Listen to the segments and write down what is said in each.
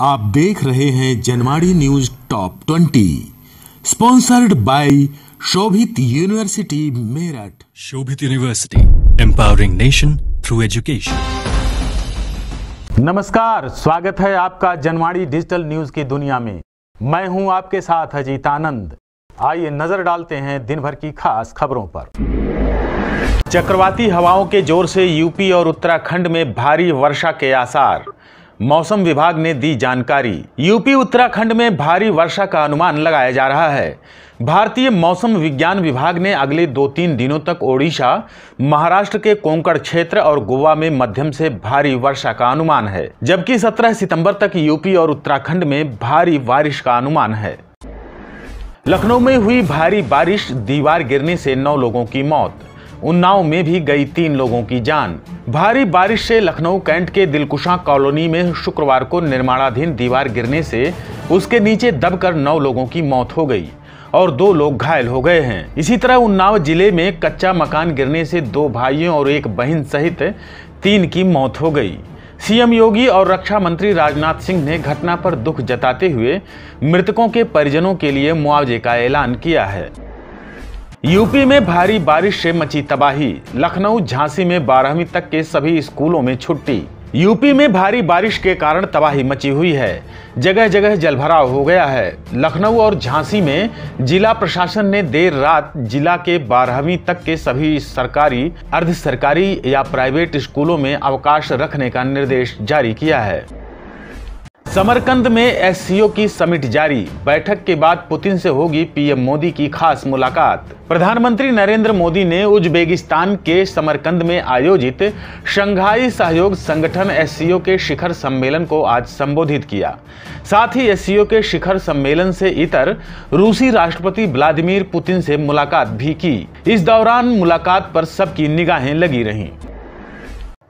आप देख रहे हैं Janwadi news top 20 sponsored by Shobhit University Meerut. Shobhit university, empowering nation through education. नमस्कार, स्वागत है आपका जनवाड़ी डिजिटल न्यूज की दुनिया में। मैं हूं आपके साथ अजीत आनंद। आइए नजर डालते हैं दिन भर की खास खबरों पर। चक्रवाती हवाओं के जोर से यूपी और उत्तराखंड में भारी वर्षा के आसार, मौसम विभाग ने दी जानकारी। यूपी उत्तराखंड में भारी वर्षा का अनुमान लगाया जा रहा है। भारतीय मौसम विज्ञान विभाग ने अगले 2-3 दिनों तक ओडिशा, महाराष्ट्र के कोंकण क्षेत्र और गोवा में मध्यम से भारी वर्षा का अनुमान है, जबकि 17 सितंबर तक यूपी और उत्तराखंड में भारी बारिश का अनुमान है। लखनऊ में हुई भारी बारिश, दीवार गिरने से 9 लोगों की मौत, उन्नाव में भी गई 3 लोगों की जान। भारी बारिश से लखनऊ कैंट के दिलकुशा कॉलोनी में शुक्रवार को निर्माणाधीन दीवार गिरने से उसके नीचे दबकर 9 लोगों की मौत हो गई और 2 लोग घायल हो गए हैं। इसी तरह उन्नाव जिले में कच्चा मकान गिरने से 2 भाइयों और 1 बहन सहित 3 की मौत हो गई। सीएम योगी और रक्षा मंत्री राजनाथ सिंह ने घटना पर दुख जताते हुए मृतकों के परिजनों के लिए मुआवजे का ऐलान किया है। यूपी में भारी बारिश से मची तबाही, लखनऊ झांसी में 12वीं तक के सभी स्कूलों में छुट्टी। यूपी में भारी बारिश के कारण तबाही मची हुई है, जगह जगह जलभराव हो गया है। लखनऊ और झांसी में जिला प्रशासन ने देर रात जिला के 12वीं तक के सभी सरकारी, अर्ध सरकारी या प्राइवेट स्कूलों में अवकाश रखने का निर्देश जारी किया है। समरकंद में एससीओ की समिट जारी, बैठक के बाद पुतिन से होगी पीएम मोदी की खास मुलाकात। प्रधानमंत्री नरेंद्र मोदी ने उज्बेकिस्तान के समरकंद में आयोजित शंघाई सहयोग संगठन एससीओ के शिखर सम्मेलन को आज संबोधित किया। साथ ही एससीओ के शिखर सम्मेलन से इतर रूसी राष्ट्रपति व्लादिमीर पुतिन से मुलाकात भी की। इस दौरान मुलाकात पर सबकी निगाहें लगी रहीं।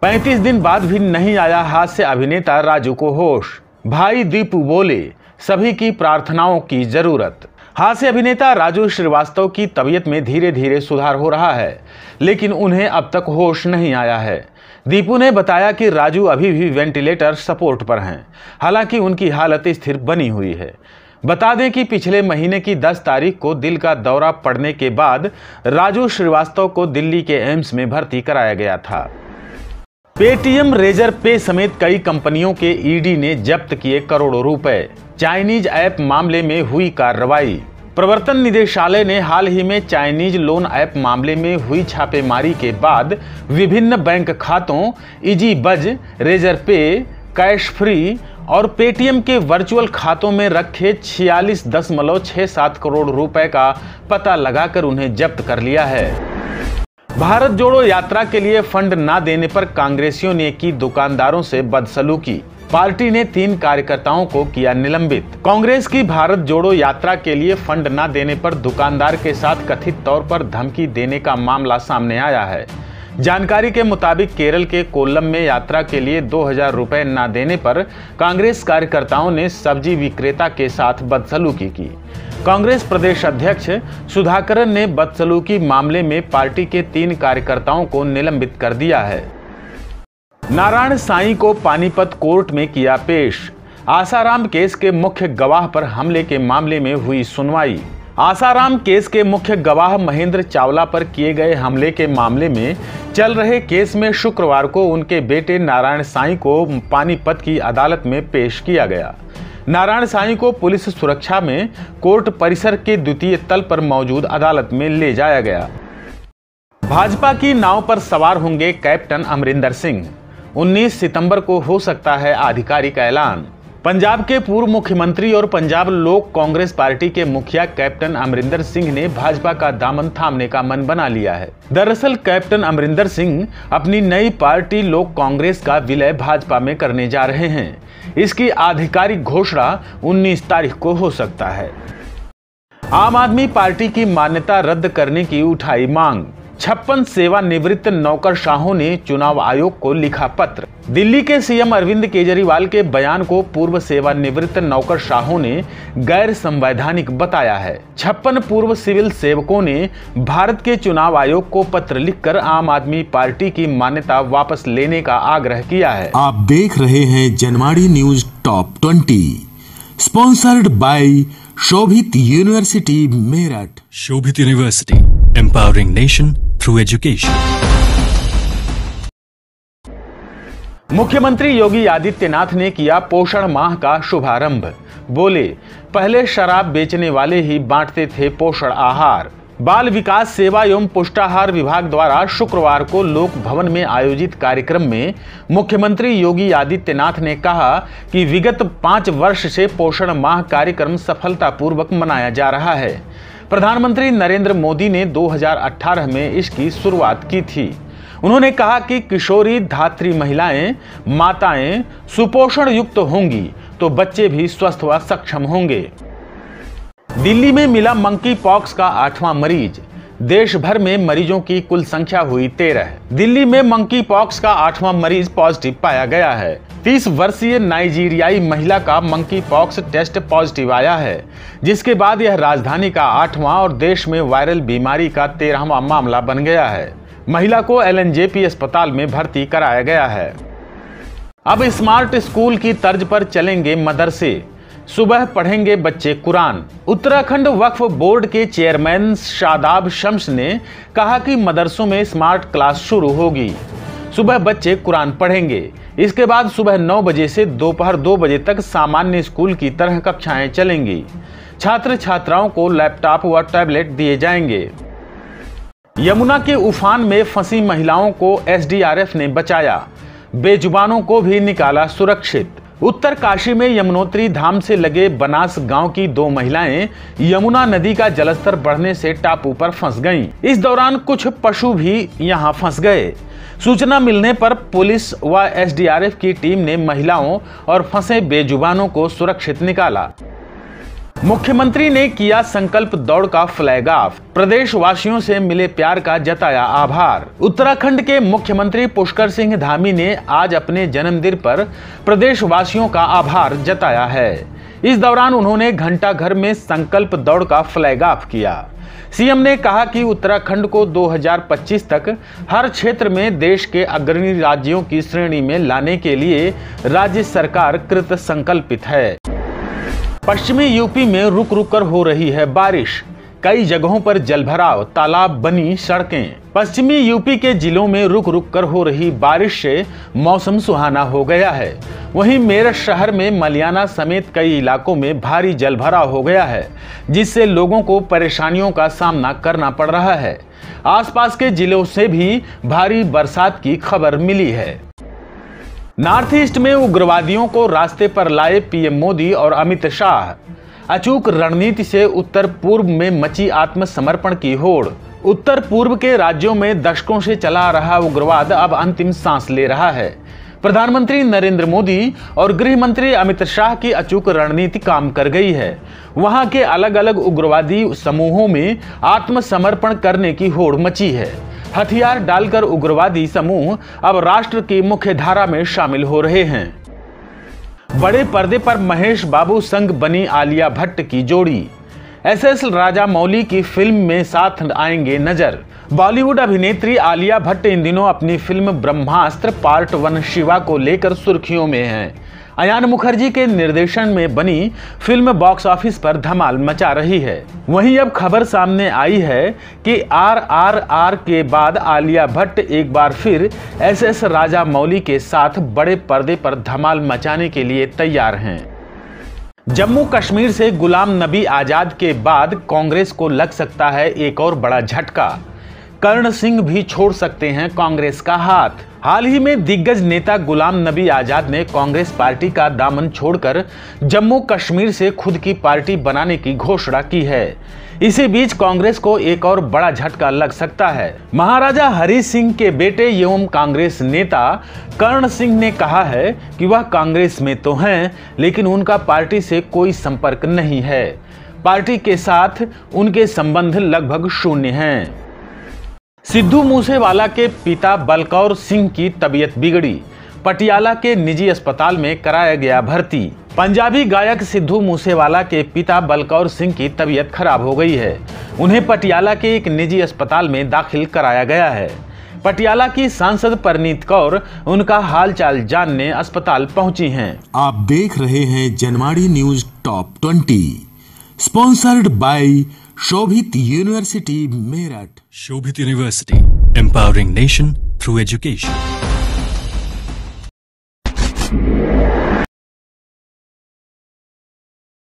35 दिन बाद भी नहीं आया हास्य अभिनेता राजू को होश, भाई दीपू बोले सभी की प्रार्थनाओं की जरूरत। हास्य अभिनेता राजू श्रीवास्तव की तबीयत में धीरे धीरे सुधार हो रहा है, लेकिन उन्हें अब तक होश नहीं आया है। दीपू ने बताया कि राजू अभी भी वेंटिलेटर सपोर्ट पर हैं, हालांकि उनकी हालत स्थिर बनी हुई है। बता दें कि पिछले महीने की 10 तारीख को दिल का दौरा पड़ने के बाद राजू श्रीवास्तव को दिल्ली के एम्स में भर्ती कराया गया था। पेटीएम, रेजर पे समेत कई कंपनियों के ईडी ने जब्त किए करोड़ों रुपए। चाइनीज ऐप मामले में हुई कार्रवाई। प्रवर्तन निदेशालय ने हाल ही में चाइनीज लोन ऐप मामले में हुई छापेमारी के बाद विभिन्न बैंक खातों इजी बज, रेजर पे, कैश फ्री और पेटीएम के वर्चुअल खातों में रखे 46.67 करोड़ रुपए का पता लगाकर उन्हें जब्त कर लिया है। भारत जोड़ो यात्रा के लिए फंड न देने पर कांग्रेसियों ने की दुकानदारों से बदसलूकी। पार्टी ने 3 कार्यकर्ताओं को किया निलंबित। कांग्रेस की भारत जोड़ो यात्रा के लिए फंड न देने पर दुकानदार के साथ कथित तौर पर धमकी देने का मामला सामने आया है। जानकारी के मुताबिक केरल के कोल्लम में यात्रा के लिए 2000 रुपए न देने पर कांग्रेस कार्यकर्ताओं ने सब्जी विक्रेता के साथ बदसलूकी की। कांग्रेस प्रदेश अध्यक्ष सुधाकरन ने बदसलूकी मामले में पार्टी के 3 कार्यकर्ताओं को निलंबित कर दिया है। नारायण साईं को पानीपत कोर्ट में किया पेश। आसाराम केस के मुख्य गवाह पर हमले के मामले में हुई सुनवाई। आसाराम केस के मुख्य गवाह महेंद्र चावला पर किए गए हमले के मामले में चल रहे केस में शुक्रवार को उनके बेटे नारायण साईं को पानीपत की अदालत में पेश किया गया। नारायण साईं को पुलिस सुरक्षा में कोर्ट परिसर के द्वितीय तल पर मौजूद अदालत में ले जाया गया। भाजपा की नाव पर सवार होंगे कैप्टन अमरिंदर सिंह, 19 सितंबर को हो सकता है आधिकारिक ऐलान। पंजाब के पूर्व मुख्यमंत्री और पंजाब लोक कांग्रेस पार्टी के मुखिया कैप्टन अमरिंदर सिंह ने भाजपा का दामन थामने का मन बना लिया है। दरअसल कैप्टन अमरिंदर सिंह अपनी नई पार्टी लोक कांग्रेस का विलय भाजपा में करने जा रहे हैं। इसकी आधिकारिक घोषणा 19 तारीख को हो सकता है। आम आदमी पार्टी की मान्यता रद्द करने की उठाई मांग। 56 सेवानिवृत्त नौकरशाहों ने चुनाव आयोग को लिखा पत्र। दिल्ली के सीएम अरविंद केजरीवाल के बयान को पूर्व सेवानिवृत्त नौकरशाहों ने गैर संवैधानिक बताया है। 56 पूर्व सिविल सेवकों ने भारत के चुनाव आयोग को पत्र लिखकर आम आदमी पार्टी की मान्यता वापस लेने का आग्रह किया है। आप देख रहे हैं Janmadi news top 20, sponsored by Shobhit University Meerut. Shobhit University, empowering nation through education. मुख्यमंत्री योगी आदित्यनाथ ने किया पोषण माह का शुभारंभ। बोले, पहले शराब बेचने वाले ही बांटते थे पोषण आहार। बाल विकास सेवा एवं पुष्टाहार विभाग द्वारा शुक्रवार को लोक भवन में आयोजित कार्यक्रम में मुख्यमंत्री योगी आदित्यनाथ ने कहा कि विगत 5 वर्ष से पोषण माह कार्यक्रम सफलतापूर्वक मनाया जा रहा है। प्रधानमंत्री नरेंद्र मोदी ने 2018 में इसकी शुरुआत की थी। उन्होंने कहा कि किशोरी धात्री महिलाएं, माताएं सुपोषण युक्त होंगी तो बच्चे भी स्वस्थ व सक्षम होंगे। दिल्ली में मिला मंकी पॉक्स का 8वां मरीज। देश भर में मरीजों की कुल संख्या हुई 13। दिल्ली में मंकी पॉक्स का 8वां मरीज पॉजिटिव पाया गया है। 30 वर्षीय नाइजीरियाई महिला का मंकी पॉक्स टेस्ट पॉजिटिव आया है, जिसके बाद यह राजधानी का 8वां और देश में वायरल बीमारी का 13वां मामला बन गया है। महिला को एलएनजेपी अस्पताल में भर्ती कराया गया है। अब स्मार्ट स्कूल की तर्ज पर चलेंगे मदरसे, सुबह पढ़ेंगे बच्चे कुरान। उत्तराखंड वक्फ बोर्ड के चेयरमैन शादाब शम्स ने कहा कि मदरसों में स्मार्ट क्लास शुरू होगी। सुबह बच्चे कुरान पढ़ेंगे। इसके बाद सुबह 9 बजे से दोपहर 2 बजे तक सामान्य स्कूल की तरह कक्षाएं चलेंगी। छात्र छात्राओं को लैपटॉप व टैबलेट दिए जाएंगे। यमुना के उफान में फंसी महिलाओं को एसडीआरएफ ने बचाया, बेजुबानों को भी निकाला सुरक्षित। उत्तरकाशी में यमुनोत्री धाम से लगे बनास गांव की 2 महिलाएं यमुना नदी का जलस्तर बढ़ने से टापू पर फंस गईं। इस दौरान कुछ पशु भी यहां फंस गए। सूचना मिलने पर पुलिस व एसडीआरएफ की टीम ने महिलाओं और फंसे बेजुबानों को सुरक्षित निकाला। मुख्यमंत्री ने किया संकल्प दौड़ का फ्लैग ऑफ। प्रदेश वासियों से मिले प्यार का जताया आभार। उत्तराखंड के मुख्यमंत्री पुष्कर सिंह धामी ने आज अपने जन्मदिन पर प्रदेश वासियों का आभार जताया है। इस दौरान उन्होंने घंटा घर में संकल्प दौड़ का फ्लैग ऑफ किया। सीएम ने कहा कि उत्तराखंड को 2025 तक हर क्षेत्र में देश के अग्रणी राज्यों की श्रेणी में लाने के लिए राज्य सरकार कृत संकल्पित है। पश्चिमी यूपी में रुक रुक कर हो रही है बारिश। कई जगहों पर जलभराव, तालाब बनी सड़कें। पश्चिमी यूपी के जिलों में रुक रुक कर हो रही बारिश से मौसम सुहाना हो गया है। वहीं मेरठ शहर में मलियाना समेत कई इलाकों में भारी जलभराव हो गया है, जिससे लोगों को परेशानियों का सामना करना पड़ रहा है। आसपास के जिलों से भी भारी बरसात की खबर मिली है। नॉर्थ ईस्ट में उग्रवादियों को रास्ते पर लाए पीएम मोदी और अमित शाह। अचूक रणनीति से उत्तर पूर्व में मची आत्मसमर्पण की होड़। उत्तर पूर्व के राज्यों में दशकों से चला आ रहा उग्रवाद अब अंतिम सांस ले रहा है। प्रधानमंत्री नरेंद्र मोदी और गृह मंत्री अमित शाह की अचूक रणनीति काम कर गई है। वहां के अलग अलग उग्रवादी समूहों में आत्मसमर्पण करने की होड़ मची है। हथियार डालकर उग्रवादी समूह अब राष्ट्र की मुख्य धारा में शामिल हो रहे हैं। बड़े पर्दे पर महेश बाबू संग बनी आलिया भट्ट की जोड़ी। एसएस राजामौली की फिल्म में साथ आएंगे नजर। बॉलीवुड अभिनेत्री आलिया भट्ट इन दिनों अपनी फिल्म ब्रह्मास्त्र पार्ट 1 शिवा को लेकर सुर्खियों में हैं। अयान मुखर्जी के निर्देशन में बनी फिल्म बॉक्स ऑफिस पर धमाल मचा रही है। वहीं अब खबर सामने आई है कि RRR के बाद आलिया भट्ट एक बार फिर एसएस राजामौली के साथ बड़े पर्दे पर धमाल मचाने के लिए तैयार हैं। जम्मू कश्मीर से गुलाम नबी आजाद के बाद कांग्रेस को लग सकता है एक और बड़ा झटका। कर्ण सिंह भी छोड़ सकते हैं कांग्रेस का हाथ। हाल ही में दिग्गज नेता गुलाम नबी आजाद ने कांग्रेस पार्टी का दामन छोड़कर जम्मू कश्मीर से खुद की पार्टी बनाने की घोषणा की है। इसी बीच कांग्रेस को एक और बड़ा झटका लग सकता है। महाराजा हरि सिंह के बेटे एवं कांग्रेस नेता कर्ण सिंह ने कहा है कि वह कांग्रेस में तो हैं, लेकिन उनका पार्टी से कोई संपर्क नहीं है। पार्टी के साथ उनके संबंध लगभग शून्य हैं। सिद्धू मूसेवाला के पिता बलकौर सिंह की तबीयत बिगड़ी, पटियाला के निजी अस्पताल में कराया गया भर्ती। पंजाबी गायक सिद्धू मूसेवाला के पिता बलकौर सिंह की तबीयत खराब हो गई है। उन्हें पटियाला के एक निजी अस्पताल में दाखिल कराया गया है। पटियाला की सांसद परनीत कौर उनका हालचाल जानने अस्पताल पहुंची हैं। आप देख रहे हैं Janwadi news top 20, sponsored by Shobhit University Meerut. Shobhit University, empowering nation through education.